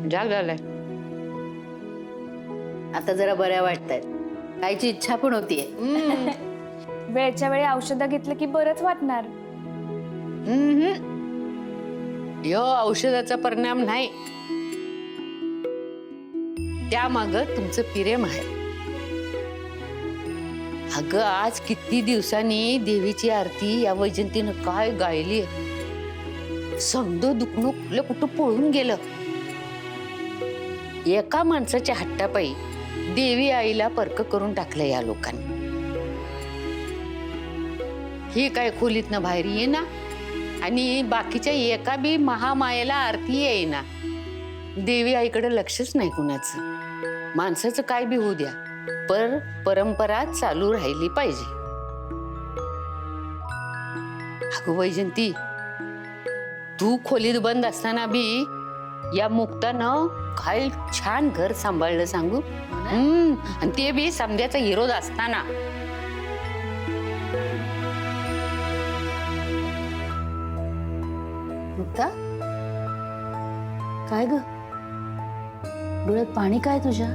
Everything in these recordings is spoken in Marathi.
झालंय. आता जरा बऱ्या वाटतायत. खायची इच्छा पण होतीये. वेळच्या वेळी औषधं घेतलं की बरंच वाटणार. यो औषधाचा परिणाम नाही, त्यामाग तुमचं प्रेम आहे. अगं आज किती दिवसांनी देवीची आरती या वैजंतीनं काय गायली. समद दुखणं कुठलं कुठं पळून गेलं. एका माणसाच्या हट्टापायी देवी आईला परक करून टाकलं या लोकांनी. ही काय खोलीतनं बाहेर येईना आणि बाकीच्या एका बी महामायेला आरती येईना. देवी आईकडे लक्षच नाही कुणाचं. माणसाचं काय बी होऊ द्या, पर परंपरा चालू राहिली पाहिजे. अगं वैजंती, तू खोलीत बंद असताना बी या मुक्तानं काय छान घर सांभाळलं सांगू. आणि ते बी समध्याचा विरोध असताना. मुक्ता, काय ग डोळ्यात पाणी काय तुझ्या?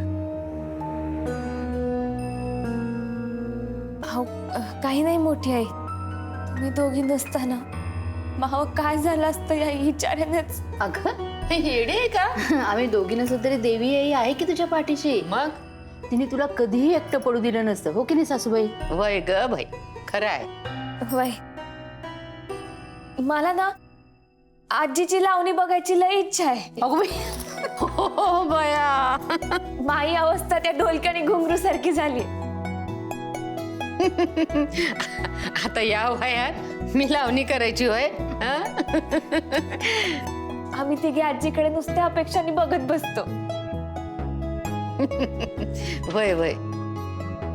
काही नाही मोठी आई, तुम्ही दोघी नसताना माव काय झालं असतं या विचारानेच. अगं येडे आहे का? आम्ही दोघी नसलो तरी देवी आई आहे की तुझ्या पाठीशी. मग तिने तुला कधीही एकटं पडू दिलं नसतं, हो की नाही सासूबाई? वय ग भाई, खरं आहे. वय, मला ना आजीची लावणी बघायची लय इच्छा आहे. अगं बाई, हो बया. माई अवस्था त्या ढोलक्याने घुंगरू सारखी झाली. आता या वयात मी लावणी करायची होय. आम्ही तिघे आजीकडे नुसत्या अपेक्षाने बघत बसतो. वय वय,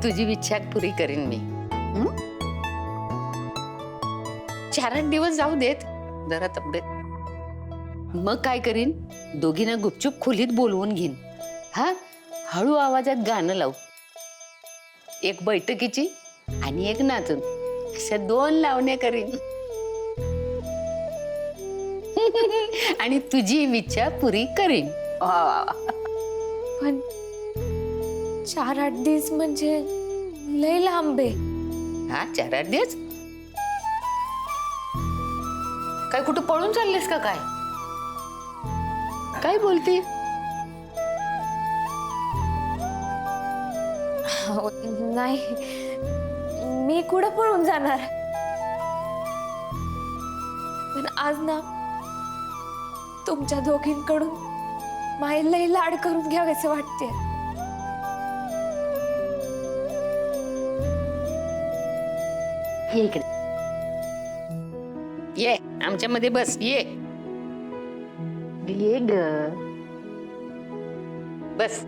तुझी इच्छा पुरी करीन मी. 4-8 दिवस जाऊ देत जरा तब्येत. मग काय करीन, दोघींना गुपचूप खोलीत बोलवून घेईन. हा, हळू आवाजात गाणं लावू. एक बैठकीची आणि एक नाचून, अशा 2 लावण्या करीन. आणि तुझी इच्छा पुरी करीन. वा वा वा. पण 4-8 दिवस म्हणजे लय लांब आहे. हा, 4-8 दिवस काय कुठं पळून चाललेस का काय? काय बोलते? नाही, मी कुठं पळून जाणार. पण आज ना तुमच्या दोघींकडून माई लय लाड करून घ्यावेसे वाटते. ये इकडे. ये आमच्यामध्ये बस, ये ये ग. बस,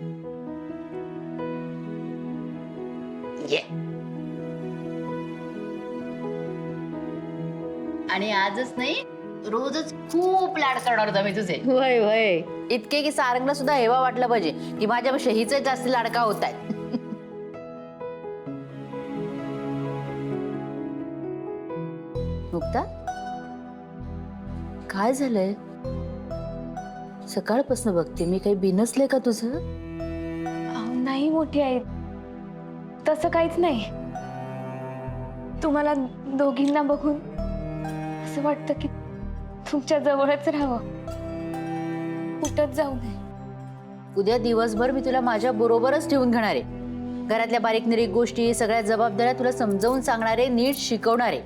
ये. आणि आजच नाही, रोजच खूप लाड करणार होता मी तुझे. वय वय. इतके की सारंगला सुद्धा हेवा वाटला पाहिजे की माझ्यापेक्षा हिच जास्त लाडका होत आहे. मुक्ता, काय झालंय? सकाळपासून बघते मी, काही बिनसले का तुझं? नाही मोठी आई, तसं काहीच नाही. तुम्हाला दोघींना बघून असं वाटतं की तुमच्या जवळच राहावं, कुठंच जाऊ नये. उद्या दिवसभर मी तुला माझ्या बरोबरच ठेवून घेणार आहे. घरातल्या बारीक निरीक गोष्टी, सगळ्या जबाबदाऱ्या तुला समजावून सांगणारे, नीट शिकवणारे.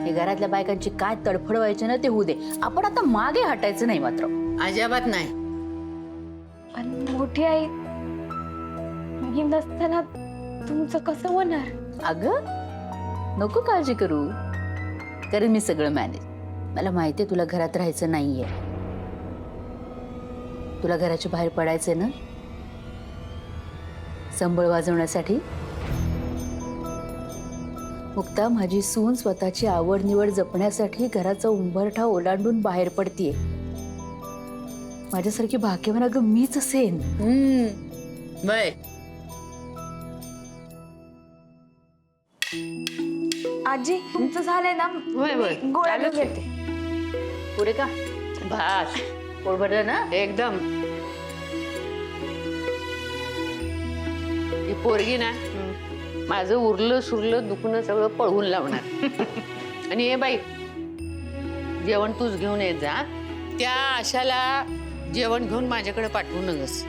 हे घरातल्या बायकांची काय तडफड व्हायची ना ते होऊ दे. आपण आता मागे हटायचं नाही मात्र. अजिबात नाही. पण मोठी आई, मी नसताना तुमचं कसं होणार? अगं नको काळजी करू, करेन मी सगळं मॅनेज. मला माहितीये तुला घरात राहायचं नाहीये, तुला घराच्या बाहेर पडायचंय ना संबळ वाजवण्यासाठी. मुक्ता, माझी सून स्वतःची आवड निवड जपण्यासाठी घराचा उंबरठा ओलांडून बाहेर पडतीये. माझ्यासारखी भाग्यवान अगं मीच असेन. वय. आजी, तुमचं झालंय ना, वय वय. गोळ्या चालूच आहे. घेते. पुरे का? बस. पोट भरलं ना? एकदम. ही पोरगी ना माझं उरलं सुरलं दुखणं सगळं पळवून लावणार. आणि हे बाई जेवण तूच घेऊन येत जा. त्या आशाला जेवण घेऊन माझ्याकडे पाठवू नगस.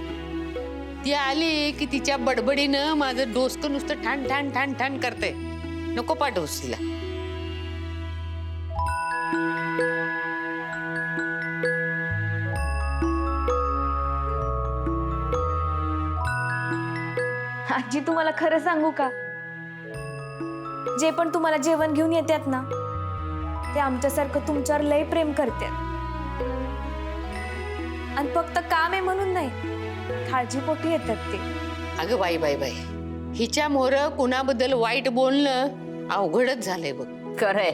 ती आली की तिच्या बडबडीनं माझं डोसकं नुसतं ठाण ठाण ठाण ठाण करते. नको पाठवूस तिला. आजी तुम्हाला खरं सांगू का, जे पण तुम्हाला जेवण घेऊन येतात ना ते आमच्यासारखं तुमच्यावर लय प्रेम करतात. आणि फक्त काम आहे म्हणून नाही, काळजीपोटी येतात ते. अगं बाई बाई बाई, हिच्या मोर कुणाबद्दल वाईट बोलणं अवघडच झालंय बघ. खरंय.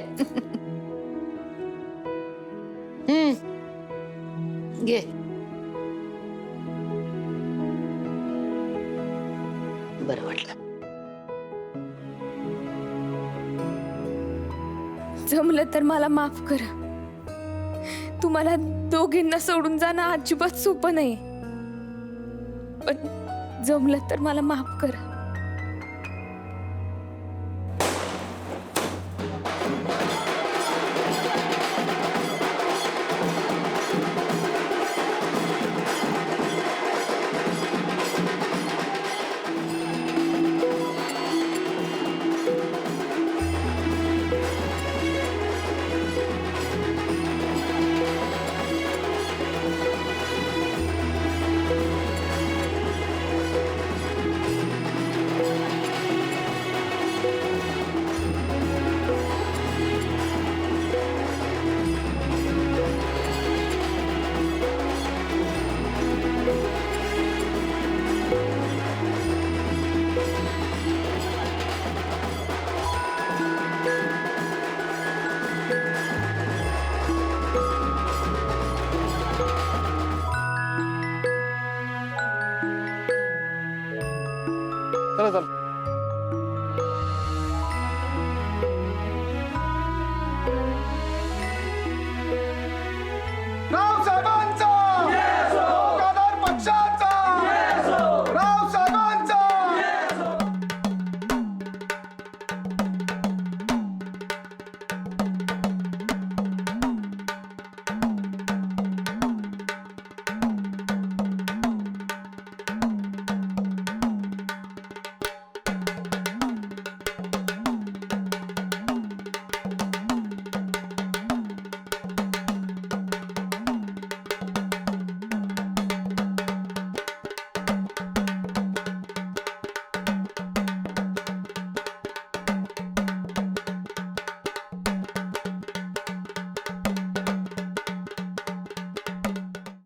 घे. बरं वाटलं. जमलं तर मला माफ करा. तुम्हाला दोघींना सोडून जाणं अजिबात सोपं नाही, पण जमलं तर मला माफ करा.